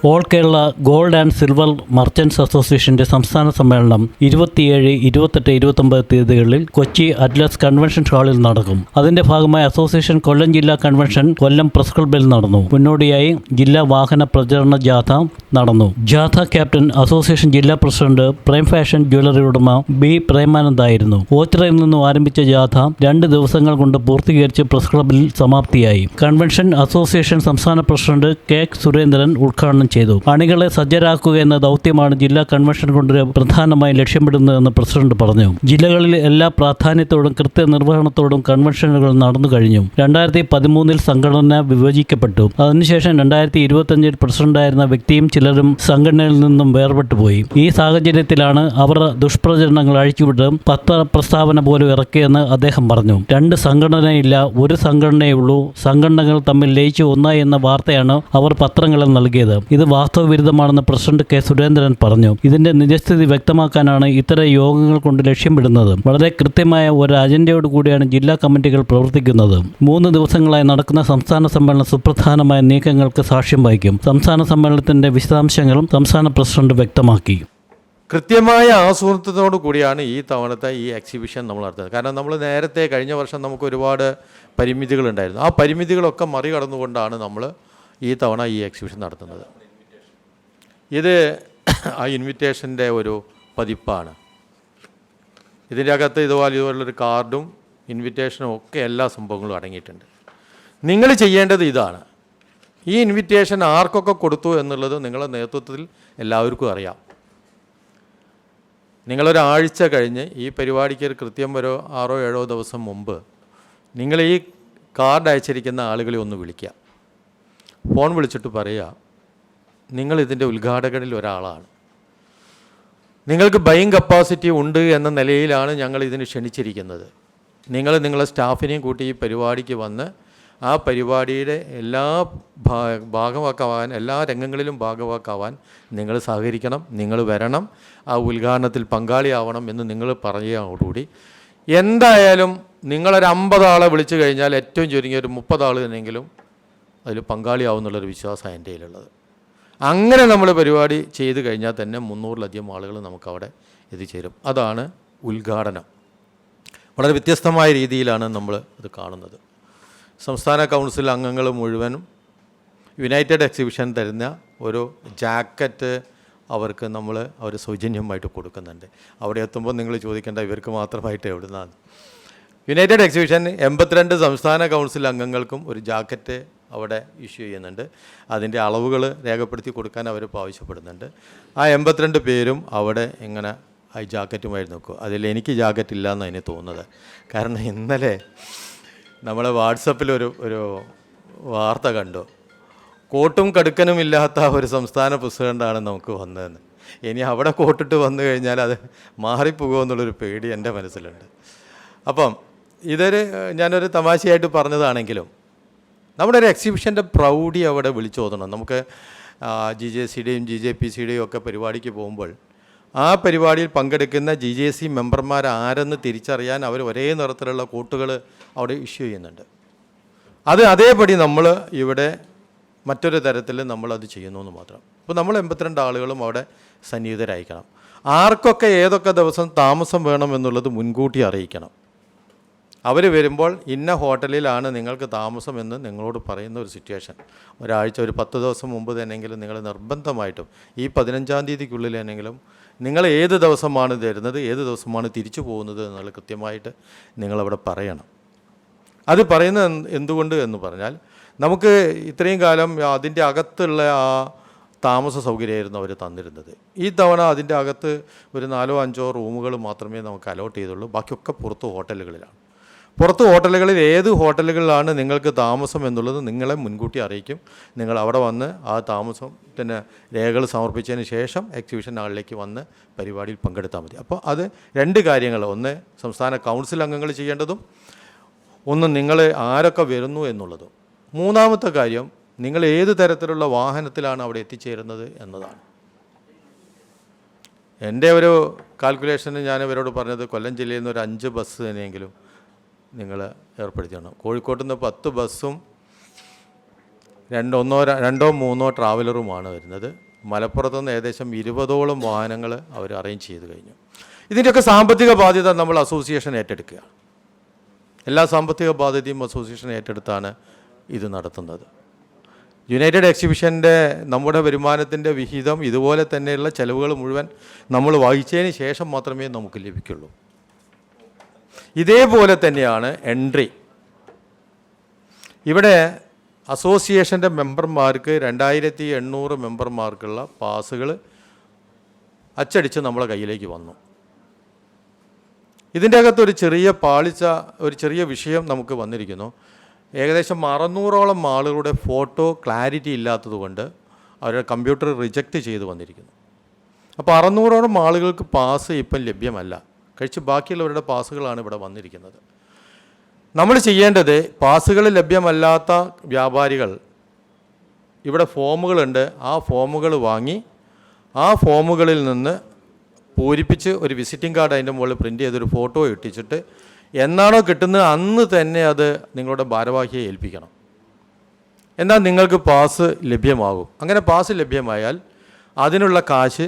All Kerala gold and silver merchants അസോസിയേഷന്റെ സംസ്ഥാന സമ്മേളനം 27, 28, 29 തീയതികളിൽ കൊച്ചി അറ്റ്ലസ് കൺവെൻഷൻ ഹാളിൽ നടക്കും. അതിന്റെ ഭാഗമായി അസോസിയേഷൻ കൊല്ലം ജില്ലാ കൺവെൻഷൻ കൊല്ലം പ്രസ് ക്ലബ്ബിൽ നടന്നു. മുന്നോടിയായി ജില്ലാ വാഹന പ്രചരണ ജാഥ നടന്നു. ജാഥ ക്യാപ്റ്റൻ അസോസിയേഷൻ ജില്ലാ പ്രസിഡന്റ് പ്രേം ഫാഷൻ ജ്വല്ലറി ഉടമ ബി പ്രേമാനന്ദായിരുന്നു. ഓച്ചിറയിൽ നിന്നും ആരംഭിച്ച ജാഥ 2 ദിവസങ്ങൾ കൊണ്ട് പൂർത്തീകരിച്ച് പ്രസ് ക്ലബ്ബിൽ സമാപ്തിയായി. കൺവെൻഷൻ അസോസിയേഷൻ സംസ്ഥാന പ്രസിഡന്റ് കെ സുരേന്ദ്രൻ ഉദ്ഘാടനം ചെയ്തു. അണികളെ സജ്ജരാക്കുക എന്ന ദൗത്യമാണ് ജില്ലാ കൺവെൻഷൻ കൊണ്ട് പ്രധാനമായി ലക്ഷ്യമിടുന്നതെന്ന് പ്രസിഡന്റ് പറഞ്ഞു. ജില്ലകളിൽ എല്ലാ പ്രാധാന്യത്തോടും കൃത്യനിർവഹണത്തോടും കൺവെൻഷനുകൾ നടന്നു കഴിഞ്ഞു. 2013 സംഘടന വിഭജിക്കപ്പെട്ടു. അതിനുശേഷം 2025 പ്രസിഡന്റായിരുന്ന വ്യക്തിയും ചിലരും സംഘടനയിൽ നിന്നും വേർപെട്ടുപോയി. ഈ സാഹചര്യത്തിലാണ് അവർ ദുഷ്പ്രചരണങ്ങൾ അഴിച്ചുവിട്ട് പത്രപ്രസ്താവന പോലും ഇറക്കിയെന്ന് അദ്ദേഹം പറഞ്ഞു. 2 സംഘടനയില്ല, ഒരു സംഘടനയേ ഉള്ളൂ. സംഘടനകൾ തമ്മിൽ ലയിച്ചു ഒന്നായി എന്ന വാർത്തയാണ് അവർ പത്രങ്ങളിൽ നൽകിയത്. ഇത് വാസ്തവവിരുദ്ധമാണെന്ന് പ്രസിഡന്റ് കെ സുരേന്ദ്രൻ പറഞ്ഞു. ഇതിന്റെ നിജസ്ഥിതി വ്യക്തമാക്കാനാണ് ഇത്തരം യോഗങ്ങൾ കൊണ്ട് ലക്ഷ്യമിടുന്നത്. വളരെ കൃത്യമായ ഒരു അജണ്ടയോട് കൂടിയാണ് ജില്ലാ കമ്മിറ്റികൾ പ്രവർത്തിക്കുന്നത്. 3 ദിവസങ്ങളായി നടക്കുന്ന സംസ്ഥാന സമ്മേളനം സുപ്രധാനമായ നീക്കങ്ങൾക്ക് സാക്ഷ്യം വഹിക്കും. സംസ്ഥാന സമ്മേളനത്തിന്റെ വിശദാംശങ്ങളും സംസ്ഥാന പ്രസിഡന്റ് വ്യക്തമാക്കി. കൃത്യമായ ആസൂത്രണത്തോടു കൂടിയാണ് ഈ തവണത്തെ ഈ എക്സിബിഷൻ നമ്മൾ നടത്തുന്നത്. കാരണം നമ്മൾ നേരത്തെ കഴിഞ്ഞ വർഷം നമുക്ക് ഒരുപാട് പരിമിതികളുണ്ടായിരുന്നു. ആ പരിമിതികളൊക്കെ മറികടന്നുകൊണ്ടാണ് നമ്മൾ ഈ തവണ ഈ എക്സിബിഷൻ നടത്തുന്നത്. ഇത് ആ ഇൻവിറ്റേഷൻ്റെ ഒരു പതിപ്പാണ്. ഇതിൻ്റെ അകത്ത് ഇതുപോലുള്ളൊരു കാർഡും ഇൻവിറ്റേഷനും ഒക്കെ എല്ലാ സംഭവങ്ങളും അടങ്ങിയിട്ടുണ്ട്. നിങ്ങൾ ചെയ്യേണ്ടത് ഇതാണ്. ഈ ഇൻവിറ്റേഷൻ ആർക്കൊക്കെ കൊടുത്തു എന്നുള്ളത് നിങ്ങളുടെ നേതൃത്വത്തിൽ എല്ലാവർക്കും അറിയാം. നിങ്ങളൊരാഴ്ച കഴിഞ്ഞ് ഈ പരിപാടിക്ക് കൃത്യം ഒരു 6-7 ദിവസം മുമ്പ് നിങ്ങൾ ഈ കാർഡ് അയച്ചിരിക്കുന്ന ആളുകളെ ഒന്ന് വിളിക്കുക. ഫോൺ വിളിച്ചിട്ട് പറയുക, നിങ്ങളിതിൻ്റെ ഉദ്ഘാടകരിൽ ഒരാളാണ്, നിങ്ങൾക്ക് ബൈയിങ് കപ്പാസിറ്റി ഉണ്ട് എന്ന നിലയിലാണ് ഞങ്ങൾ ഇതിന് ക്ഷണിച്ചിരിക്കുന്നത്. നിങ്ങൾ നിങ്ങളെ സ്റ്റാഫിനെയും കൂട്ടി ഈ പരിപാടിക്ക് വന്ന് ആ പരിപാടിയുടെ എല്ലാ ഭാഗമാക്കാവാൻ, എല്ലാ രംഗങ്ങളിലും ഭാഗമാക്കാവാൻ നിങ്ങൾ സഹകരിക്കണം, നിങ്ങൾ വരണം, ആ ഉദ്ഘാടനത്തിൽ പങ്കാളിയാവണം എന്ന് നിങ്ങൾ പറയുകയോടുകൂടി എന്തായാലും നിങ്ങളൊരു 50 ആളെ വിളിച്ചു കഴിഞ്ഞാൽ ഏറ്റവും ചുരുങ്ങിയ ഒരു 30 ആൾ തന്നെങ്കിലും അതിൽ പങ്കാളിയാവുന്നുള്ളൊരു വിശ്വാസമാണ് എൻ്റെ കയ്യിലുള്ളത്. അങ്ങനെ നമ്മൾ പരിപാടി ചെയ്ത് കഴിഞ്ഞാൽ തന്നെ 300-ലധികം ആളുകൾ നമുക്കവിടെ എത്തിച്ചേരും. അതാണ് ഉദ്ഘാടനം. വളരെ വ്യത്യസ്തമായ രീതിയിലാണ് നമ്മൾ ഇത് കാണുന്നത്. സംസ്ഥാന കൗൺസിൽ അംഗങ്ങൾ മുഴുവനും യുണൈറ്റഡ് എക്സിബിഷൻ തരുന്ന ഒരു ജാക്കറ്റ് അവർക്ക് അവർ സൗജന്യമായിട്ട് കൊടുക്കുന്നുണ്ട്. അവിടെ എത്തുമ്പോൾ നിങ്ങൾ ചോദിക്കേണ്ട ഇവർക്ക് മാത്രമായിട്ട് എവിടുന്നാണ്. യുണൈറ്റഡ് എക്സിബിഷൻ 82 സംസ്ഥാന കൗൺസിൽ അംഗങ്ങൾക്കും ഒരു ജാക്കറ്റ് അവിടെ ഇഷ്യൂ ചെയ്യുന്നുണ്ട്. അതിൻ്റെ അളവുകൾ രേഖപ്പെടുത്തി കൊടുക്കാൻ അവരിപ്പോൾ ആവശ്യപ്പെടുന്നുണ്ട്. ആ 82 പേരും അവിടെ ഇങ്ങനെ ആ ജാക്കറ്റുമായി നോക്കും. അതിൽ എനിക്ക് ജാക്കറ്റ് ഇല്ല എന്നാണ് അതിന് തോന്നുന്നത്. കാരണം ഇന്നലെ നമ്മൾ വാട്സപ്പിൽ ഒരു വാർത്ത കണ്ടു. കോട്ടും കടുക്കനും ഇല്ലാത്ത ഒരു സംസ്ഥാന പ്രസിഡൻ്റാണ് നമുക്ക് വന്നതെന്ന്. ഇനി അവിടെ കോട്ടിട്ട് വന്നു കഴിഞ്ഞാൽ അത് മാറിപ്പോകുമെന്നുള്ളൊരു പേടി എൻ്റെ മനസ്സിലുണ്ട്. അപ്പം ഞാനൊരു തമാശയായിട്ട് പറഞ്ഞതാണെങ്കിലും നമ്മുടെ ഒരു എക്സിബിഷൻ്റെ പ്രൗഢി അവിടെ വിളിച്ചോതണം. നമുക്ക് GJCയുടെയും GJPCയുടെയും ഒക്കെ പരിപാടിക്ക് പോകുമ്പോൾ ആ പരിപാടിയിൽ പങ്കെടുക്കുന്ന GJC മെമ്പർമാർ ആരെന്ന് തിരിച്ചറിയാൻ അവർ ഒരേ നിറത്തിലുള്ള കോട്ടുകൾ അവിടെ ഇഷ്യൂ ചെയ്യുന്നുണ്ട്. അതേപടി നമ്മൾ ഇവിടെ മറ്റൊരു തരത്തിൽ നമ്മളത് ചെയ്യുന്നു എന്ന് മാത്രം. ഇപ്പോൾ നമ്മൾ 82 ആളുകളും അവിടെ സന്നിഹിതരായിരിക്കണം. ആർക്കൊക്കെ ഏതൊക്കെ ദിവസം താമസം വേണമെന്നുള്ളത് മുൻകൂട്ടി അറിയിക്കണം. അവർ വരുമ്പോൾ ഇന്ന ഹോട്ടലിലാണ് നിങ്ങൾക്ക് താമസം എന്ന് നിങ്ങളോട് പറയുന്ന ഒരു സിറ്റുവേഷൻ ഒരാഴ്ച, ഒരു 10 ദിവസം മുമ്പ് തന്നെങ്കിലും നിങ്ങൾ നിർബന്ധമായിട്ടും ഈ 15-ാം തീയതിക്കുള്ളിൽ തന്നെങ്കിലും നിങ്ങൾ ഏത് ദിവസമാണ് തരുന്നത്, ഏത് ദിവസമാണ് തിരിച്ചു പോകുന്നത് എന്നുള്ള കൃത്യമായിട്ട് നിങ്ങളവിടെ പറയണം. അത് പറയുന്നത് എന്തുകൊണ്ട് എന്ന് പറഞ്ഞാൽ നമുക്ക് ഇത്രയും കാലം അതിൻ്റെ അകത്തുള്ള ആ താമസ സൗകര്യമായിരുന്നു അവർ തന്നിരുന്നത്. ഈ തവണ അതിൻ്റെ അകത്ത് ഒരു 4-5 റൂമുകൾ മാത്രമേ നമുക്ക് അലോട്ട് ചെയ്തുള്ളൂ. ബാക്കിയൊക്കെ പുറത്ത് ഹോട്ടലുകളിലാണ്. പുറത്ത് ഹോട്ടലുകളിൽ ഏത് ഹോട്ടലുകളിലാണ് നിങ്ങൾക്ക് താമസം എന്നുള്ളത് നിങ്ങളെ മുൻകൂട്ടി അറിയിക്കും. നിങ്ങൾ അവിടെ വന്ന് ആ താമസത്തിന് രേഖകൾ സമർപ്പിച്ചതിന് ശേഷം എക്സിബിഷൻ ഹാളിലേക്ക് വന്ന് പരിപാടിയിൽ പങ്കെടുത്താൽ മതി. അപ്പോൾ അത് 2 കാര്യങ്ങൾ, ഒന്ന് സംസ്ഥാന കൗൺസിൽ അംഗങ്ങൾ ചെയ്യേണ്ടതും, ഒന്ന് നിങ്ങൾ ആരൊക്കെ വരുന്നു എന്നുള്ളതും. 3ാമത്തെ കാര്യം, നിങ്ങൾ ഏത് തരത്തിലുള്ള വാഹനത്തിലാണ് അവിടെ എത്തിച്ചേരുന്നത് എന്നതാണ്. എൻ്റെ ഒരു കാൽക്കുലേഷന് ഞാൻ ഇവരോട് പറഞ്ഞത് കൊല്ലം ജില്ലയിൽ നിന്ന് ഒരു 5 ബസ് തന്നെയെങ്കിലും നിങ്ങൾ ഏർപ്പെടുത്തിയാണ്. കോഴിക്കോട്ട് നിന്ന് 10 ബസ്സും രണ്ടോ മൂന്നോ ട്രാവലറുമാണ് വരുന്നത്. മലപ്പുറത്തുനിന്ന് ഏകദേശം 20ഓളം വാഹനങ്ങൾ അവർ അറേഞ്ച് ചെയ്ത് കഴിഞ്ഞു. ഇതിൻ്റെയൊക്കെ സാമ്പത്തിക ബാധ്യത നമ്മൾ അസോസിയേഷൻ ഏറ്റെടുക്കുക. എല്ലാ സാമ്പത്തിക ബാധ്യതയും അസോസിയേഷൻ ഏറ്റെടുത്താണ് ഇത് നടത്തുന്നത്. യുണൈറ്റഡ് എക്സിബിഷൻ്റെ നമ്മുടെ വരുമാനത്തിൻ്റെ വിഹിതം ഇതുപോലെ തന്നെയുള്ള ചെലവുകൾ മുഴുവൻ നമ്മൾ വഹിച്ചതിന് ശേഷം മാത്രമേ നമുക്ക് ലഭിക്കുള്ളൂ. ഇതേപോലെ തന്നെയാണ് എൻട്രി. ഇവിടെ അസോസിയേഷൻ്റെ മെമ്പർമാർക്ക് 2800 മെമ്പർമാർക്കുള്ള പാസുകൾ അച്ചടിച്ച് നമ്മളെ കയ്യിലേക്ക് വന്നു. ഇതിൻ്റെ അകത്തൊരു ചെറിയ പാളിച്ച, ഒരു ചെറിയ വിഷയം നമുക്ക് വന്നിരിക്കുന്നു. ഏകദേശം 600ഓളം ആളുകളുടെ ഫോട്ടോ ക്ലാരിറ്റി ഇല്ലാത്തതുകൊണ്ട് അവരുടെ കമ്പ്യൂട്ടർ റിജക്റ്റ് ചെയ്ത് വന്നിരിക്കുന്നു. അപ്പോൾ 600ഓളം ആളുകൾക്ക് പാസ് ഇപ്പം ലഭ്യമല്ല. കഴിച്ച് ബാക്കിയുള്ളവരുടെ പാസുകളാണ് ഇവിടെ വന്നിരിക്കുന്നത്. നമ്മൾ ചെയ്യേണ്ടത്, പാസുകൾ ലഭ്യമല്ലാത്ത വ്യാപാരികൾ, ഇവിടെ ഫോമുകളുണ്ട്, ആ ഫോമുകൾ വാങ്ങി ആ ഫോമുകളിൽ നിന്ന് പൂരിപ്പിച്ച് ഒരു വിസിറ്റിംഗ് കാർഡ് അതിൻ്റെ മുകളിൽ പ്രിൻ്റ് ചെയ്തൊരു ഫോട്ടോ ഇട്ടിച്ചിട്ട് എന്നാണോ കിട്ടുന്നത് അന്ന് തന്നെ അത് നിങ്ങളുടെ ഭാരവാഹിയെ ഏൽപ്പിക്കണം. എന്നാൽ നിങ്ങൾക്ക് പാസ് ലഭ്യമാകും. അങ്ങനെ പാസ് ലഭ്യമായാൽ അതിനുള്ള കാശ്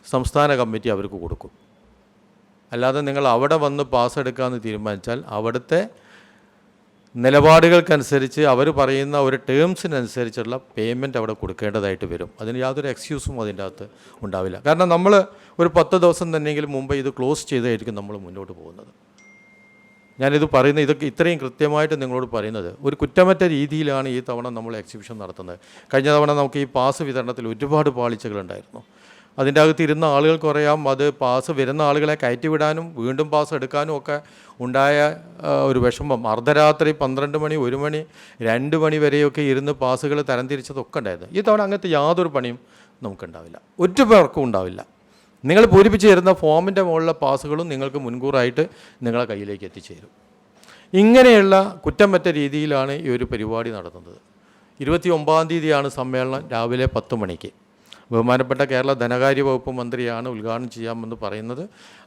സംസ്ഥാന കമ്മിറ്റി അവർക്ക് കൊടുക്കും. അല്ലാതെ നിങ്ങൾ അവിടെ വന്ന് പാസ് എടുക്കാമെന്ന് തീരുമാനിച്ചാൽ അവിടുത്തെ നിലപാടുകൾക്കനുസരിച്ച് അവർ പറയുന്ന ഒരു ടേംസിനനുസരിച്ചുള്ള പേയ്മെൻറ്റ് അവിടെ കൊടുക്കേണ്ടതായിട്ട് വരും. അതിന് യാതൊരു എക്സ്ക്യൂസും അതിൻ്റെ അകത്ത് ഉണ്ടാവില്ല. കാരണം നമ്മൾ ഒരു 10 ദിവസം തന്നെയെങ്കിലും മുമ്പ് ഇത് ക്ലോസ് ചെയ്തായിരിക്കും നമ്മൾ മുന്നോട്ട് പോകുന്നത്. ഞാനിത് പറയുന്നത്, ഇതൊക്കെ ഇത്രയും കൃത്യമായിട്ട് നിങ്ങളോട് പറയുന്നത് ഒരു കുറ്റമറ്റ രീതിയിലാണ് ഈ തവണ നമ്മൾ എക്സിബിഷൻ നടത്തുന്നത്. കഴിഞ്ഞ തവണ നമുക്ക് ഈ പാസ് വിതരണത്തിൽ ഒരുപാട് പാളിച്ചകളുണ്ടായിരുന്നു. അതിൻ്റെ അകത്ത് ഇരുന്ന ആളുകൾക്ക് അറിയാം, അത് പാസ് വരുന്ന ആളുകളെ കയറ്റിവിടാനും വീണ്ടും പാസ് എടുക്കാനും ഒക്കെ ഉണ്ടായ ഒരു വിഷമം. അർദ്ധരാത്രി 12 മണി, 1 മണി, 2 മണി വരെയൊക്കെ ഇരുന്ന് പാസുകൾ തരംതിരിച്ചതൊക്കെ ഉണ്ടായിരുന്നു. ഈ തവണ അങ്ങനത്തെ യാതൊരു പണിയും നമുക്കുണ്ടാവില്ല, ഒറ്റ പേർക്കും ഉണ്ടാവില്ല. നിങ്ങൾ പൂരിപ്പിച്ച് തരുന്ന ഫോമിൻ്റെ മുകളിലെ പാസുകളും നിങ്ങൾക്ക് മുൻകൂറായിട്ട് നിങ്ങളെ കയ്യിലേക്ക് എത്തിച്ചേരും. ഇങ്ങനെയുള്ള കുറ്റം പറ്റ രീതിയിലാണ് ഈ ഒരു പരിപാടി നടത്തുന്നത്. 29-ാം തീയതിയാണ് സമ്മേളനം, രാവിലെ 10 മണിക്ക്. ബഹുമാനപ്പെട്ട കേരള ധനകാര്യ വകുപ്പ് മന്ത്രിയാണ് ഉദ്ഘാടനം ചെയ്യാമെന്ന് പറയുന്നത്.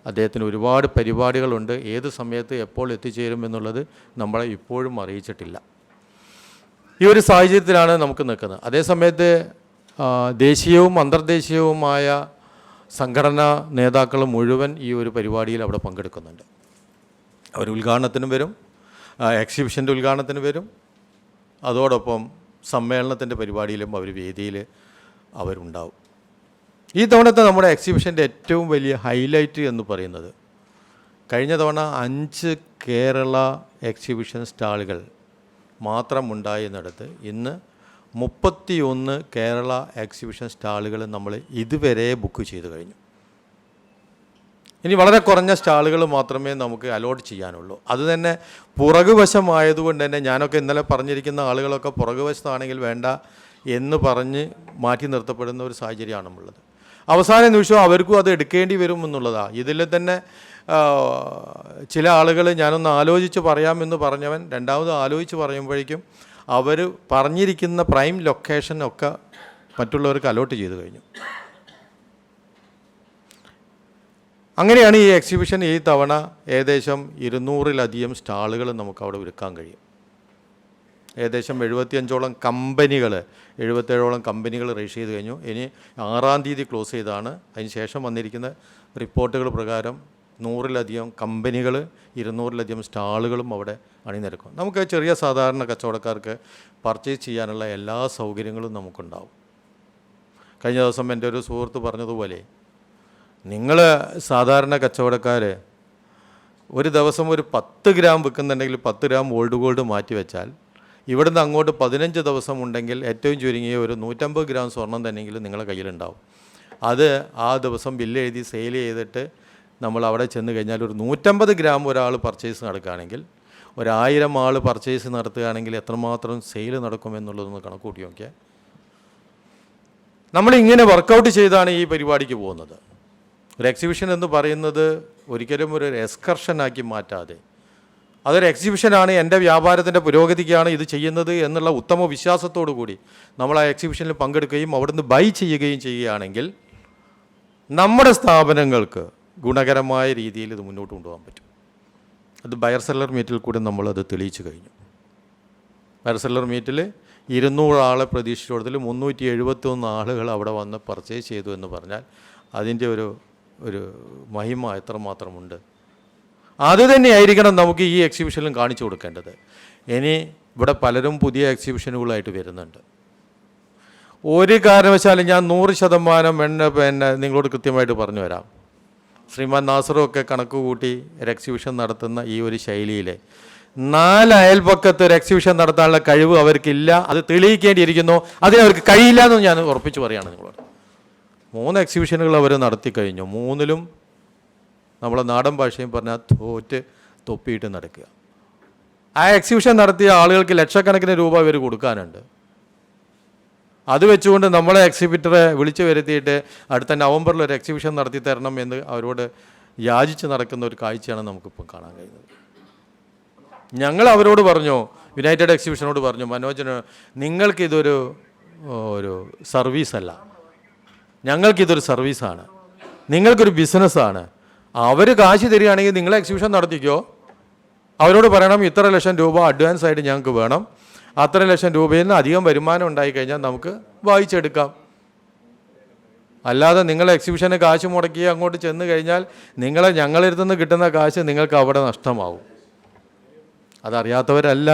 അദ്ദേഹത്തിന് ഒരുപാട് പരിപാടികളുണ്ട്. ഏത് സമയത്ത് എപ്പോൾ എത്തിച്ചേരും എന്നുള്ളത് നമ്മളെ ഇപ്പോഴും അറിയിച്ചിട്ടില്ല. ഈ ഒരു സാഹചര്യത്തിലാണ് നമുക്ക് നിൽക്കുന്നത്. അതേസമയത്ത് ദേശീയവും അന്തർദേശീയവുമായ സംഘടനാ നേതാക്കൾ മുഴുവൻ ഈ ഒരു പരിപാടിയിൽ അവിടെ പങ്കെടുക്കുന്നുണ്ട്. അവർ ഉദ്ഘാടനത്തിനും വരും, എക്സിബിഷൻ്റെ ഉദ്ഘാടനത്തിന് വരും, അതോടൊപ്പം സമ്മേളനത്തിൻ്റെ പരിപാടിയിലും അവർ വേദിയിൽ അവരുണ്ടാവും. ഈ തവണത്തെ നമ്മുടെ എക്സിബിഷൻ്റെ ഏറ്റവും വലിയ ഹൈലൈറ്റ് എന്ന് പറയുന്നത്, കഴിഞ്ഞ തവണ 5 കേരള എക്സിബിഷൻ സ്റ്റാളുകൾ മാത്രമുണ്ടായിരുന്നിടത്ത് ഇന്ന് 31 കേരള എക്സിബിഷൻ സ്റ്റാളുകൾ നമ്മൾ ഇതുവരെ ബുക്ക് ചെയ്ത് കഴിഞ്ഞു. ഇനി വളരെ കുറഞ്ഞ സ്റ്റാളുകൾ മാത്രമേ നമുക്ക് അലോട്ട് ചെയ്യാനുള്ളൂ. അത് തന്നെ പുറകുവശമായതുകൊണ്ട് തന്നെ ഞാനൊക്കെ ഇന്നലെ പറഞ്ഞിരിക്കുന്ന ആളുകളൊക്കെ പുറകുവശത്താണെങ്കിൽ വേണ്ട എന്ന് പറഞ്ഞ് മാറ്റി നിർത്തപ്പെടുന്ന ഒരു സാഹചര്യമാണുള്ളത്. അവസാന നിമിഷം അവർക്കും അത് എടുക്കേണ്ടി വരും എന്നുള്ളതാണ്. ഇതിൽ തന്നെ ചില ആളുകൾ ഞാനൊന്ന് ആലോചിച്ച് പറയാമെന്ന് പറഞ്ഞവൻ രണ്ടാമത് ആലോചിച്ച് പറയുമ്പോഴേക്കും അവർ പറഞ്ഞിരിക്കുന്ന പ്രൈം ലൊക്കേഷനൊക്കെ മറ്റുള്ളവർക്ക് അലോട്ട് ചെയ്ത് കഴിഞ്ഞു. അങ്ങനെയാണ് ഈ എക്സിബിഷൻ ഈ തവണ ഏകദേശം 200-ലധികം സ്റ്റാളുകൾ നമുക്കവിടെ ഒരുക്കാൻ കഴിയും. ഏകദേശം 75ഓളം കമ്പനികൾ, 77ഓളം കമ്പനികൾ രജിസ്റ്റർ ചെയ്ത് കഴിഞ്ഞു. ഇനി 6-ാം തീയതി ക്ലോസ് ചെയ്താണ്. അതിന് ശേഷം വന്നിരിക്കുന്ന റിപ്പോർട്ടുകൾ പ്രകാരം 100-ലധികം കമ്പനികൾ, 200-ലധികം സ്റ്റാളുകളും അവിടെ അണിനിരക്കും. നമുക്ക് ചെറിയ സാധാരണ കച്ചവടക്കാർക്ക് പർച്ചേസ് ചെയ്യാനുള്ള എല്ലാ സൗകര്യങ്ങളും നമുക്കുണ്ടാവും. കഴിഞ്ഞ ദിവസം എൻ്റെ ഒരു സുഹൃത്ത് പറഞ്ഞതുപോലെ, നിങ്ങൾ സാധാരണ കച്ചവടക്കാർ ഒരു ദിവസം ഒരു 10 ഗ്രാം വിൽക്കുന്നുണ്ടെങ്കിൽ 10 ഗ്രാം ഓൾഡ് ഗോൾഡ് മാറ്റി വെച്ചാൽ ഇവിടുന്ന് അങ്ങോട്ട് 15 ദിവസം ഉണ്ടെങ്കിൽ ഏറ്റവും ചുരുങ്ങിയ ഒരു 150 ഗ്രാം സ്വർണം തന്നെയെങ്കിലും നിങ്ങളുടെ കയ്യിലുണ്ടാവും. അത് ആ ദിവസം ബില്ല് എഴുതി സെയിൽ ചെയ്തിട്ട് നമ്മൾ അവിടെ ചെന്ന് കഴിഞ്ഞാൽ ഒരു 150 ഗ്രാം ഒരാൾ പർച്ചേസ് നടക്കുകയാണെങ്കിൽ, 1000 ആൾ പർച്ചേസ് നടത്തുകയാണെങ്കിൽ എത്രമാത്രം സെയിൽ നടക്കുമെന്നുള്ളതൊന്ന് കണക്കൂട്ടി നോക്കിയാൽ. നമ്മളിങ്ങനെ വർക്കൗട്ട് ചെയ്താണ് ഈ പരിപാടിക്ക് പോകുന്നത്. ഒരു എക്സിബിഷൻ എന്ന് പറയുന്നത് ഒരിക്കലും ഒരു എക്സ്കർഷനാക്കി മാറ്റാതെ അതൊരു എക്സിബിഷനാണ്, എൻ്റെ വ്യാപാരത്തിൻ്റെ പുരോഗതിക്കാണ് ഇത് ചെയ്യുന്നത് എന്നുള്ള ഉത്തമ വിശ്വാസത്തോടു കൂടി നമ്മൾ ആ എക്സിബിഷനിൽ പങ്കെടുക്കുകയും അവിടുന്ന് ബൈ ചെയ്യുകയും ചെയ്യുകയാണെങ്കിൽ നമ്മുടെ സ്ഥാപനങ്ങൾക്ക് ഗുണകരമായ രീതിയിൽ ഇത് മുന്നോട്ട് കൊണ്ടുപോകാൻ പറ്റും. അത് ബയർ സെല്ലർ മീറ്റിൽ കൂടി നമ്മളത് തെളിയിച്ചു കഴിഞ്ഞു. ബയർ സെല്ലർ മീറ്റിൽ 200 ആളെ പ്രതീക്ഷിച്ച കൊടുത്തിൽ 371 ആളുകൾ അവിടെ വന്ന് പർച്ചേസ് ചെയ്തു എന്ന് പറഞ്ഞാൽ അതിൻ്റെ ഒരു മഹിമ എത്രമാത്രമുണ്ട്. അതുതന്നെയായിരിക്കണം നമുക്ക് ഈ എക്സിബിഷനിലും കാണിച്ചു കൊടുക്കേണ്ടത്. ഇനി ഇവിടെ പലരും പുതിയ എക്സിബിഷനുകളായിട്ട് വരുന്നുണ്ട്. ഒരു കാരണവശാലും ഞാൻ 100% നിങ്ങളോട് കൃത്യമായിട്ട് പറഞ്ഞു വരാം. ശ്രീമാൻ നാസറും ഒക്കെ കണക്ക് കൂട്ടി ഒരു എക്സിബിഷൻ നടത്തുന്ന ഈ ഒരു ശൈലിയിൽ 4 അയൽപക്കത്ത് ഒരു എക്സിബിഷൻ നടത്താനുള്ള കഴിവ് അവർക്കില്ല. അത് തെളിയിക്കേണ്ടിയിരിക്കുന്നു. അതിനവർക്ക് കഴിയില്ല എന്ന് ഞാൻ ഉറപ്പിച്ച് പറയുകയാണ് നിങ്ങളോട്. 3 എക്സിബിഷനുകൾ അവർ നടത്തി കഴിഞ്ഞു. 3ലും നമ്മളെ നാടൻ ഭാഷയും പറഞ്ഞാൽ തൊപ്പിയിട്ട് നടക്കുക. ആ എക്സിബിഷൻ നടത്തിയ ആളുകൾക്ക് ലക്ഷക്കണക്കിന് രൂപ ഇവർ കൊടുക്കാനുണ്ട്. അത് വെച്ചുകൊണ്ട് നമ്മളെ എക്സിബിറ്ററെ വിളിച്ചു വരുത്തിയിട്ട് അടുത്ത നവംബറിൽ ഒരു എക്സിബിഷൻ നടത്തി തരണം എന്ന് അവരോട് യാചിച്ച് നടക്കുന്ന ഒരു കാഴ്ചയാണ് നമുക്കിപ്പോൾ കാണാൻ കഴിയുന്നത്. ഞങ്ങൾ അവരോട് പറഞ്ഞു, യുണൈറ്റഡ് എക്സിബിഷനോട് പറഞ്ഞു, മനോജന് നിങ്ങൾക്കിതൊരു സർവീസല്ല, ഞങ്ങൾക്കിതൊരു സർവീസാണ്, നിങ്ങൾക്കൊരു ബിസിനസ്സാണ്. അവർ കാശ് തരികയാണെങ്കിൽ നിങ്ങൾ എക്സിബിഷൻ നടത്തിക്കോ. അവരോട് പറയണം ഇത്ര ലക്ഷം രൂപ അഡ്വാൻസ് ആയിട്ട് ഞങ്ങൾക്ക് വേണം, അത്ര ലക്ഷം രൂപയിൽ നിന്ന് അധികം വരുമാനം ഉണ്ടായിക്കഴിഞ്ഞാൽ നമുക്ക് വായിച്ചെടുക്കാം. അല്ലാതെ നിങ്ങൾ എക്സിബിഷന് കാശ് മുടക്കി അങ്ങോട്ട് ചെന്ന് കഴിഞ്ഞാൽ ഞങ്ങളിരുത്തു നിന്ന് കിട്ടുന്ന കാശ് നിങ്ങൾക്ക് അവിടെ നഷ്ടമാവും. അതറിയാത്തവരല്ല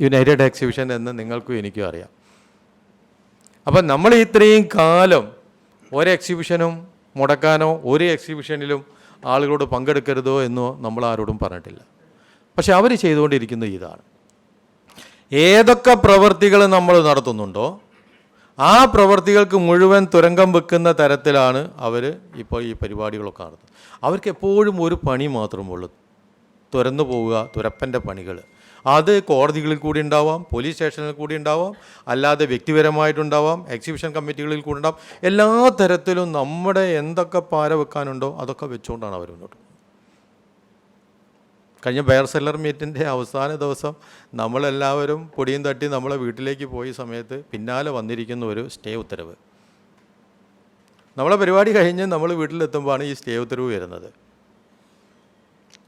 യുണൈറ്റഡ് എക്സിബിഷൻ എന്ന് നിങ്ങൾക്കും എനിക്കും അറിയാം. അപ്പം നമ്മൾ ഇത്രയും കാലം ഒരു എക്സിബിഷനും മുടക്കാനോ ഒരു എക്സിബിഷനിലും ആളുകളോട് പങ്കെടുക്കരുതോ എന്നോ നമ്മൾ ആരോടും പറഞ്ഞിട്ടില്ല. പക്ഷെ അവർ ചെയ്തുകൊണ്ടിരിക്കുന്നത് ഇതാണ്. ഏതൊക്കെ പ്രവൃത്തികൾ നമ്മൾ നടത്തുന്നുണ്ടോ ആ പ്രവൃത്തികൾക്ക് മുഴുവൻ തുരങ്കം വെക്കുന്ന തരത്തിലാണ് അവർ ഇപ്പോൾ ഈ പരിപാടികളൊക്കെ നടത്തുന്നത്. അവർക്ക് എപ്പോഴും ഒരു പണി മാത്രമുള്ളൂ, തുരന്നു പോവുക, തുരപ്പൻ്റെ പണികൾ. അത് കോടതികളിൽ കൂടി ഉണ്ടാവാം, പോലീസ് സ്റ്റേഷനിൽ കൂടി ഉണ്ടാവാം, അല്ലാതെ വ്യക്തിപരമായിട്ടുണ്ടാവാം, എക്സിബിഷൻ കമ്മിറ്റികളിൽ കൂടി ഉണ്ടാവാം. എല്ലാ തരത്തിലും നമ്മുടെ എന്തൊക്കെ പാര വെക്കാനുണ്ടോ അതൊക്കെ വെച്ചുകൊണ്ടാണ് അവർ മുന്നോട്ട്. കഴിഞ്ഞ ബയർ സെല്ലർ മീറ്റിൻ്റെ അവസാന ദിവസം നമ്മളെല്ലാവരും പൊടിയും തട്ടി നമ്മളെ വീട്ടിലേക്ക് പോയ സമയത്ത് പിന്നാലെ വന്നിരിക്കുന്ന ഒരു സ്റ്റേ ഉത്തരവ്. നമ്മളെ പരിപാടി കഴിഞ്ഞ് നമ്മൾ വീട്ടിലെത്തുമ്പോഴാണ് ഈ സ്റ്റേ ഉത്തരവ് വരുന്നത്.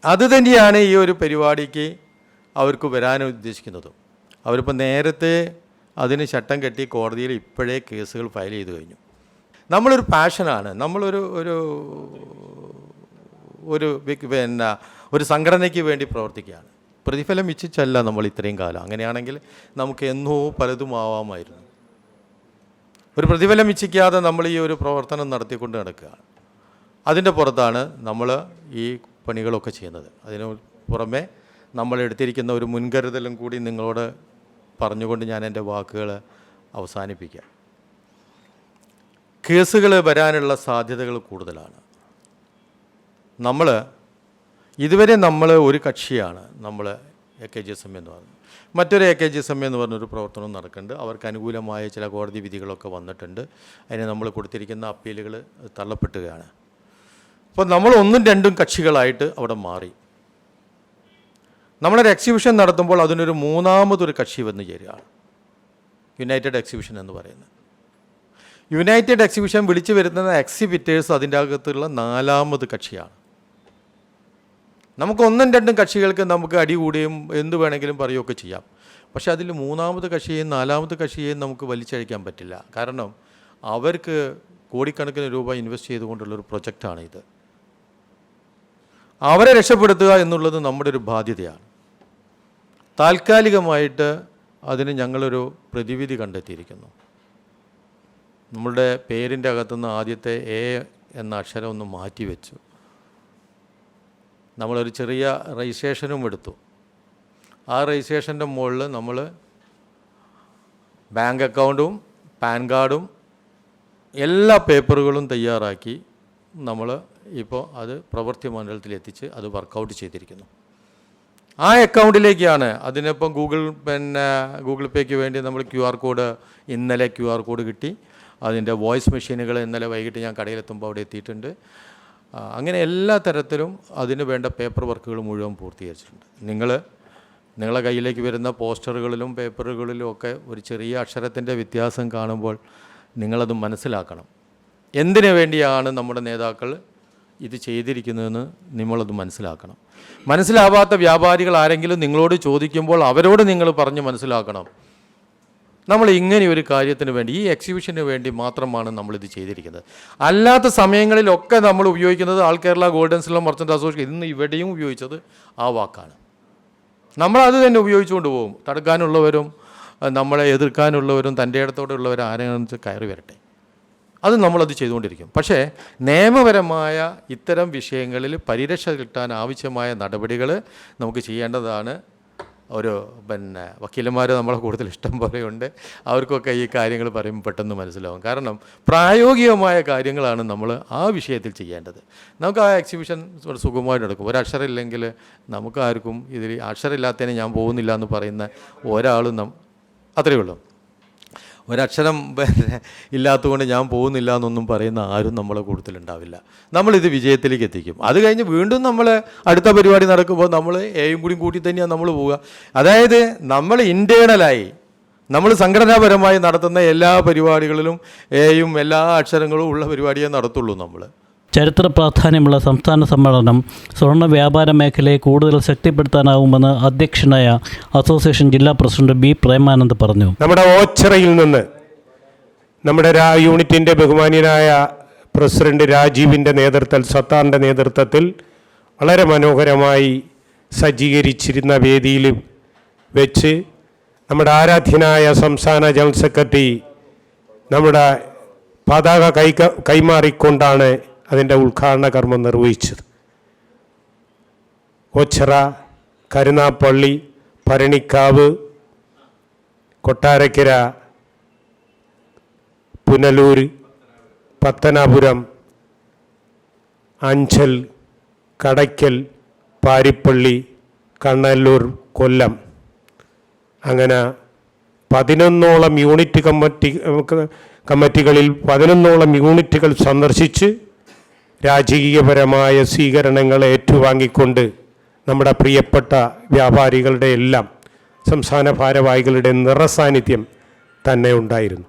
അതുതന്നെയാണ് ഈ ഒരു പരിപാടിക്ക് അവർക്ക് വരാൻ ഉദ്ദേശിക്കുന്നതും. അവരിപ്പോൾ നേരത്തെ അതിന് ചട്ടം കെട്ടി കോടതിയിൽ ഇപ്പോഴേ കേസുകൾ ഫയൽ ചെയ്ത് കഴിഞ്ഞു. നമ്മളൊരു പാഷനാണ്, നമ്മളൊരു ഒരു സംഘടനയ്ക്ക് വേണ്ടി പ്രവർത്തിക്കുകയാണ്. പ്രതിഫലം ഇച്ഛിച്ചല്ല നമ്മൾ ഇത്രയും കാലം. അങ്ങനെയാണെങ്കിൽ നമുക്ക് എന്നോ പലതും ആവാമായിരുന്നു. ഒരു പ്രതിഫലം ഇച്ഛിക്കാതെ നമ്മൾ ഈ ഒരു പ്രവർത്തനം നടത്തിക്കൊണ്ട് നടക്കുകയാണ്. അതിൻ്റെ പുറത്താണ് നമ്മൾ ഈ പണികളൊക്കെ ചെയ്യുന്നത്. അതിന് പുറമെ നമ്മൾ എടുത്തിരിക്കുന്ന ഒരു മുൻകരുതലും കൂടി നിങ്ങളോട് പറഞ്ഞുകൊണ്ട് ഞാൻ എൻ്റെ വാക്കുകൾ അവസാനിപ്പിക്കാം. കേസുകൾ വരാനുള്ള സാധ്യതകൾ കൂടുതലാണ്. ഇതുവരെ നമ്മൾ ഒരു കക്ഷിയാണ്, നമ്മൾ AKGSM എന്ന് പറഞ്ഞു. മറ്റൊരു AKGSM എന്ന് പറഞ്ഞൊരു പ്രവർത്തനം നടക്കുന്നുണ്ട്. അവർക്ക് അനുകൂലമായ ചില കോടതി വിധികളൊക്കെ വന്നിട്ടുണ്ട്. അതിന് നമ്മൾ കൊടുത്തിരിക്കുന്ന അപ്പീലുകൾ തള്ളപ്പെട്ടുകയാണ്. അപ്പോൾ നമ്മൾ 1ഉം 2ഉം കക്ഷികളായിട്ട് അവിടെ മാറി. നമ്മളൊരു എക്സിബിഷൻ നടത്തുമ്പോൾ അതിനൊരു 3ാമതൊരു കക്ഷി വന്ന് ചേരുകയാണ്, യുണൈറ്റഡ് എക്സിബിഷൻ എന്ന് പറയുന്നത്. യുണൈറ്റഡ് എക്സിബിഷൻ വിളിച്ചു വരുന്ന എക്സിബിറ്റേഴ്സ് അതിൻ്റെ അകത്തുള്ള 4ാമത് കക്ഷിയാണ്. നമുക്ക് 1ഉം 2ഉം കക്ഷികൾക്ക് നമുക്ക് അടി കൂടുകയും എന്ത് വേണമെങ്കിലും പറയുകയൊക്കെ ചെയ്യാം. പക്ഷേ അതിൽ 3ാമത് കക്ഷിയെയും 4ാമത് കക്ഷിയെയും നമുക്ക് വലിച്ചഴിക്കാൻ പറ്റില്ല. കാരണം അവർക്ക് കോടിക്കണക്കിന് രൂപ ഇൻവെസ്റ്റ് ചെയ്തുകൊണ്ടുള്ളൊരു പ്രൊജക്റ്റാണ് ഇത്. അവരെ രക്ഷപ്പെടുത്തുക എന്നുള്ളത് നമ്മുടെ ഒരു ബാധ്യതയാണ്. താൽക്കാലികമായിട്ട് അതിന് ഞങ്ങളൊരു പ്രതിവിധി കണ്ടെത്തിയിരിക്കുന്നു. നമ്മളുടെ പേരിൻ്റെ അകത്തുനിന്ന് ആദ്യത്തെ A എന്ന അക്ഷരം ഒന്ന് മാറ്റിവെച്ചു. നമ്മളൊരു ചെറിയ രജിസ്ട്രേഷനും എടുത്തു. ആ രജിസ്ട്രേഷൻ്റെ മുകളിൽ നമ്മൾ ബാങ്ക് അക്കൗണ്ടും പാൻ കാർഡും എല്ലാ പേപ്പറുകളും തയ്യാറാക്കി നമ്മൾ ഇപ്പോൾ അത് പ്രവൃത്തി മണ്ഡലത്തിലെത്തിച്ച് അത് വർക്കൗട്ട് ചെയ്തിരിക്കുന്നു. ആ അക്കൗണ്ടിലേക്കാണ് അതിനിപ്പം ഗൂഗിൾ പേയ്ക്ക് വേണ്ടി നമ്മൾ QR കോഡ് ഇന്നലെ QR കോഡ് കിട്ടി. അതിൻ്റെ വോയിസ് മെഷീനുകൾ ഇന്നലെ വൈകിട്ട് ഞാൻ കടയിലെത്തുമ്പോൾ അവിടെ എത്തിയിട്ടുണ്ട്. അങ്ങനെ എല്ലാ തരത്തിലും അതിന് വേണ്ട പേപ്പർ വർക്കുകൾ മുഴുവൻ പൂർത്തീകരിച്ചിട്ടുണ്ട്. നിങ്ങളെ കയ്യിലേക്ക് വരുന്ന പോസ്റ്ററുകളിലും പേപ്പറുകളിലും ഒക്കെ ഒരു ചെറിയ അക്ഷരത്തിൻ്റെ വ്യത്യാസം കാണുമ്പോൾ നിങ്ങളത് മനസ്സിലാക്കണം. എന്തിനു വേണ്ടിയാണ് നമ്മുടെ നേതാക്കൾ ഇത് ചെയ്തിരിക്കുന്നതെന്ന് നിങ്ങളത് മനസ്സിലാക്കണം. മനസ്സിലാവാത്ത വ്യാപാരികൾ ആരെങ്കിലും നിങ്ങളോട് ചോദിക്കുമ്പോൾ അവരോട് നിങ്ങൾ പറഞ്ഞ് മനസ്സിലാക്കണം. നമ്മൾ ഇങ്ങനെ ഒരു കാര്യത്തിന് വേണ്ടി, ഈ എക്സിബിഷന് വേണ്ടി മാത്രമാണ് നമ്മളിത് ചെയ്തിരിക്കുന്നത്. അല്ലാത്ത സമയങ്ങളിലൊക്കെ നമ്മൾ ഉപയോഗിക്കുന്നത് all Kerala gold and silver merchant association, ഇന്ന് ഇവിടെയും ഉപയോഗിച്ചത് ആ വാക്കാണ്. നമ്മളത് തന്നെ ഉപയോഗിച്ചുകൊണ്ട് പോകും. തടുക്കാനുള്ളവരും നമ്മളെ എതിർക്കാനുള്ളവരും തൻ്റെ ഇടത്തോടെയുള്ളവർ ആരെയാണെന്ന് വെച്ചാൽ കയറി വരട്ടെ, അത് നമ്മളത് ചെയ്തുകൊണ്ടിരിക്കും. പക്ഷേ നിയമപരമായ ഇത്തരം വിഷയങ്ങളിൽ പരിരക്ഷ കിട്ടാൻ ആവശ്യമായ നടപടികൾ നമുക്ക് ചെയ്യേണ്ടതാണ്. ഒരു വക്കീലന്മാർ നമ്മളെ കൂടുതൽ ഇഷ്ടം പോലെയുണ്ട്. അവർക്കൊക്കെ ഈ കാര്യങ്ങൾ പറയുമ്പോൾ പെട്ടെന്ന് മനസ്സിലാവും. കാരണം പ്രായോഗികമായ കാര്യങ്ങളാണ് നമ്മൾ ആ വിഷയത്തിൽ ചെയ്യേണ്ടത്. നമുക്ക് ആ എക്സിബിഷൻ സുഗമമായിട്ട് നടക്കും. ഒരക്ഷരം ഇല്ലെങ്കിൽ നമുക്ക് ആർക്കും ഇതിൽ അക്ഷരമില്ലാത്തതിന് ഞാൻ പോകുന്നില്ല എന്ന് പറയുന്ന ഒരാളും അത്രയേ ഉള്ളൂ. ഒരക്ഷരം ഇല്ലാത്തതുകൊണ്ട് ഞാൻ പോകുന്നില്ല എന്നൊന്നും പറയുന്ന ആരും നമ്മളെ കൂടുതലുണ്ടാവില്ല. നമ്മളിത് വിജയത്തിലേക്ക് എത്തിക്കും. അത് കഴിഞ്ഞ് വീണ്ടും നമ്മൾ അടുത്ത പരിപാടി നടക്കുമ്പോൾ നമ്മൾ എയും കൂടി കൂട്ടി തന്നെയാണ് നമ്മൾ പോവുക. അതായത് നമ്മൾ ഇൻറ്റേണലായി നമ്മൾ സംഘടനാപരമായി നടത്തുന്ന എല്ലാ പരിപാടികളിലും എയും എല്ലാ അക്ഷരങ്ങളും ഉള്ള പരിപാടിയേ നടത്തുള്ളൂ. നമ്മൾ ചരിത്ര പ്രാധാന്യമുള്ള സംസ്ഥാന സമ്മേളനം സ്വർണ്ണ വ്യാപാര മേഖലയെ കൂടുതൽ ശക്തിപ്പെടുത്താനാവുമെന്ന് അധ്യക്ഷനായ അസോസിയേഷൻ ജില്ലാ പ്രസിഡന്റ് ബി പ്രേമാനന്ദ് പറഞ്ഞു. നമ്മുടെ ഓച്ചിറയിൽ നിന്ന് നമ്മുടെ യൂണിറ്റിൻ്റെ ബഹുമാന്യനായ പ്രസിഡന്റ് രാജീവിൻ്റെ നേതൃത്വത്തിൽ, സത്താറിൻ്റെ നേതൃത്വത്തിൽ വളരെ മനോഹരമായി സജ്ജീകരിച്ചിരുന്ന വേദിയിൽ വെച്ച് നമ്മുടെ ആരാധ്യനായ സംസ്ഥാന ജനറൽ സെക്രട്ടറി നമ്മുടെ പതാക കൈമാറിക്കൊണ്ടാണ് അതിൻ്റെ ഉദ്ഘാടന കർമ്മം നിർവഹിച്ചത്. ഓച്ചിറ, കരുനാപ്പള്ളി, ഭരണിക്കാവ്, കൊട്ടാരക്കര, പുനലൂർ, പത്തനാപുരം, അഞ്ചൽ, കടയ്ക്കൽ, പാരിപ്പള്ളി, കണ്ണല്ലൂർ, കൊല്ലം, അങ്ങനെ 11ഓളം യൂണിറ്റ് കമ്മിറ്റികളിൽ 11ഓളം യൂണിറ്റുകൾ സന്ദർശിച്ച് രാജകീയപരമായ സ്വീകരണങ്ങൾ ഏറ്റുവാങ്ങിക്കൊണ്ട് നമ്മുടെ പ്രിയപ്പെട്ട വ്യാപാരികളുടെ എല്ലാം സംസ്ഥാന ഭാരവാഹികളുടെ നിറസാന്നിധ്യം തന്നെ ഉണ്ടായിരുന്നു.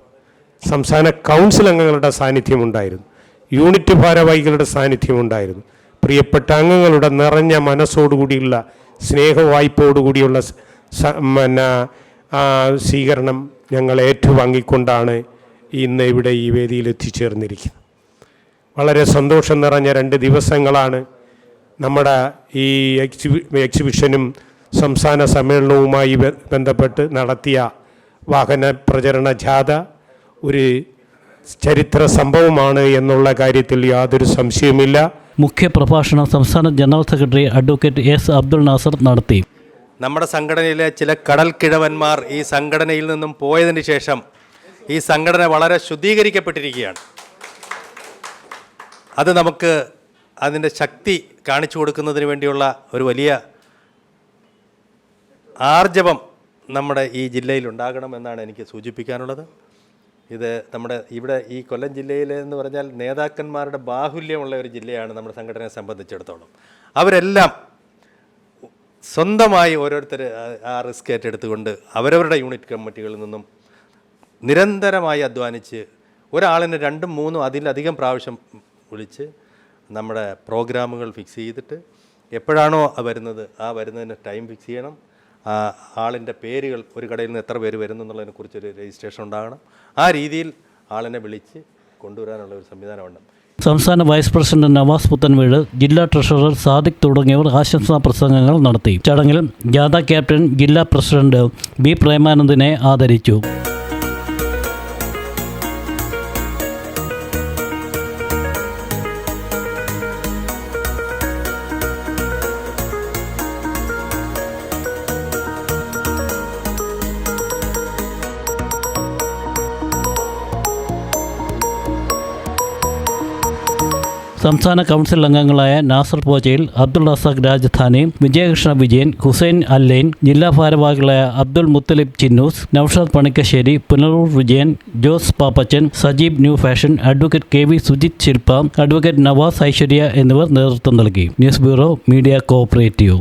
സംസ്ഥാന കൗൺസിൽ അംഗങ്ങളുടെ സാന്നിധ്യമുണ്ടായിരുന്നു. യൂണിറ്റ് ഭാരവാഹികളുടെ സാന്നിധ്യമുണ്ടായിരുന്നു. പ്രിയപ്പെട്ട അംഗങ്ങളുടെ നിറഞ്ഞ മനസ്സോടുകൂടിയുള്ള സ്നേഹവായ്പോടുകൂടിയുള്ള സ്വീകരണം ഞങ്ങൾ ഏറ്റുവാങ്ങിക്കൊണ്ടാണ് ഇന്ന് ഇവിടെ ഈ വേദിയിൽ എത്തിച്ചേർന്നിരിക്കുന്നത്. വളരെ സന്തോഷം നിറഞ്ഞ 2 ദിവസങ്ങളാണ് നമ്മുടെ ഈ എക്സിബിഷനും സംസ്ഥാന സമ്മേളനവുമായി ബന്ധപ്പെട്ട് നടത്തിയ വാഹന പ്രചരണ ജാഥ ഒരു ചരിത്ര സംഭവമാണ് എന്നുള്ള കാര്യത്തിൽ യാതൊരു സംശയവുമില്ല. മുഖ്യപ്രഭാഷണം സംസ്ഥാന general secretary advocate S Abdul Nasar നടത്തി. നമ്മുടെ സംഘടനയിലെ ചില കടൽക്കിഴവന്മാർ ഈ സംഘടനയിൽ നിന്നും പോയതിന് ശേഷം ഈ സംഘടന വളരെ ശുദ്ധീകരിക്കപ്പെട്ടിരിക്കുകയാണ്. അത് നമുക്ക് അതിൻ്റെ ശക്തി കാണിച്ചു കൊടുക്കുന്നതിന് വേണ്ടിയുള്ള ഒരു വലിയ ആർജവം നമ്മുടെ ഈ ജില്ലയിൽ ഉണ്ടാകണമെന്നാണ് എനിക്ക് സൂചിപ്പിക്കാനുള്ളത്. ഇത് നമ്മുടെ ഇവിടെ ഈ കൊല്ലം ജില്ലയിലെന്ന് പറഞ്ഞാൽ നേതാക്കന്മാരുടെ ബാഹുല്യമുള്ള ഒരു ജില്ലയാണ് നമ്മുടെ സംഘടനയെ സംബന്ധിച്ചിടത്തോളം. അവരെല്ലാം സ്വന്തമായി ഓരോരുത്തർ ആ റിസ്ക് ഏറ്റെടുത്തുകൊണ്ട് അവരവരുടെ യൂണിറ്റ് കമ്മിറ്റികളിൽ നിന്നും നിരന്തരമായി അധ്വാനിച്ച് ഒരാളിന് 2, 3 അതിലധികം പ്രാവശ്യം വിളിച്ച് നമ്മുടെ പ്രോഗ്രാമുകൾ ഫിക്സ് ചെയ്തിട്ട് എപ്പോഴാണോ വരുന്നത് ആ വരുന്നതിന് ടൈം ഫിക്സ് ചെയ്യണം. ആ ആളിൻ്റെ പേരുകൾ, ഒരു കടയിൽ നിന്ന് എത്ര പേര് വരുന്നു എന്നുള്ളതിനെക്കുറിച്ചൊരു രജിസ്ട്രേഷൻ ഉണ്ടാകണം. ആ രീതിയിൽ ആളിനെ വിളിച്ച് കൊണ്ടുവരാനുള്ള ഒരു സംവിധാനമുണ്ട്. സംസ്ഥാന വൈസ് പ്രസിഡന്റ് നവാസ് പുത്തൻവീട്, ജില്ലാ ട്രഷറർ സാദിഖ് തുടങ്ങിയവർ ആശംസാ പ്രസംഗങ്ങൾ നടത്തി. ചടങ്ങിൽ ജാഥ ക്യാപ്റ്റൻ ജില്ലാ പ്രസിഡന്റ് ബി പ്രേമാനന്ദിനെ ആദരിച്ചു. സംസ്ഥാന കൗൺസിൽ അംഗങ്ങളായ നാസർ പോച്ചയിൽ, അബ്ദുൾ റസാഖ് രാജധാനി, വിജയകൃഷ്ണ വിജയൻ, ഹുസൈൻ അല്ലൈൻ, ജില്ലാ ഭാരവാഹികളായ Abdul Muthalib Chinnus, Naushad Panikkassery, Punalur Vijayan, Jose Pappachan, Sajeeb new fashion, advocate K V Sujith Shilpa, advocate Navas Aishwarya എന്നിവർ നേതൃത്വം നൽകി. News bureau, media cooperative.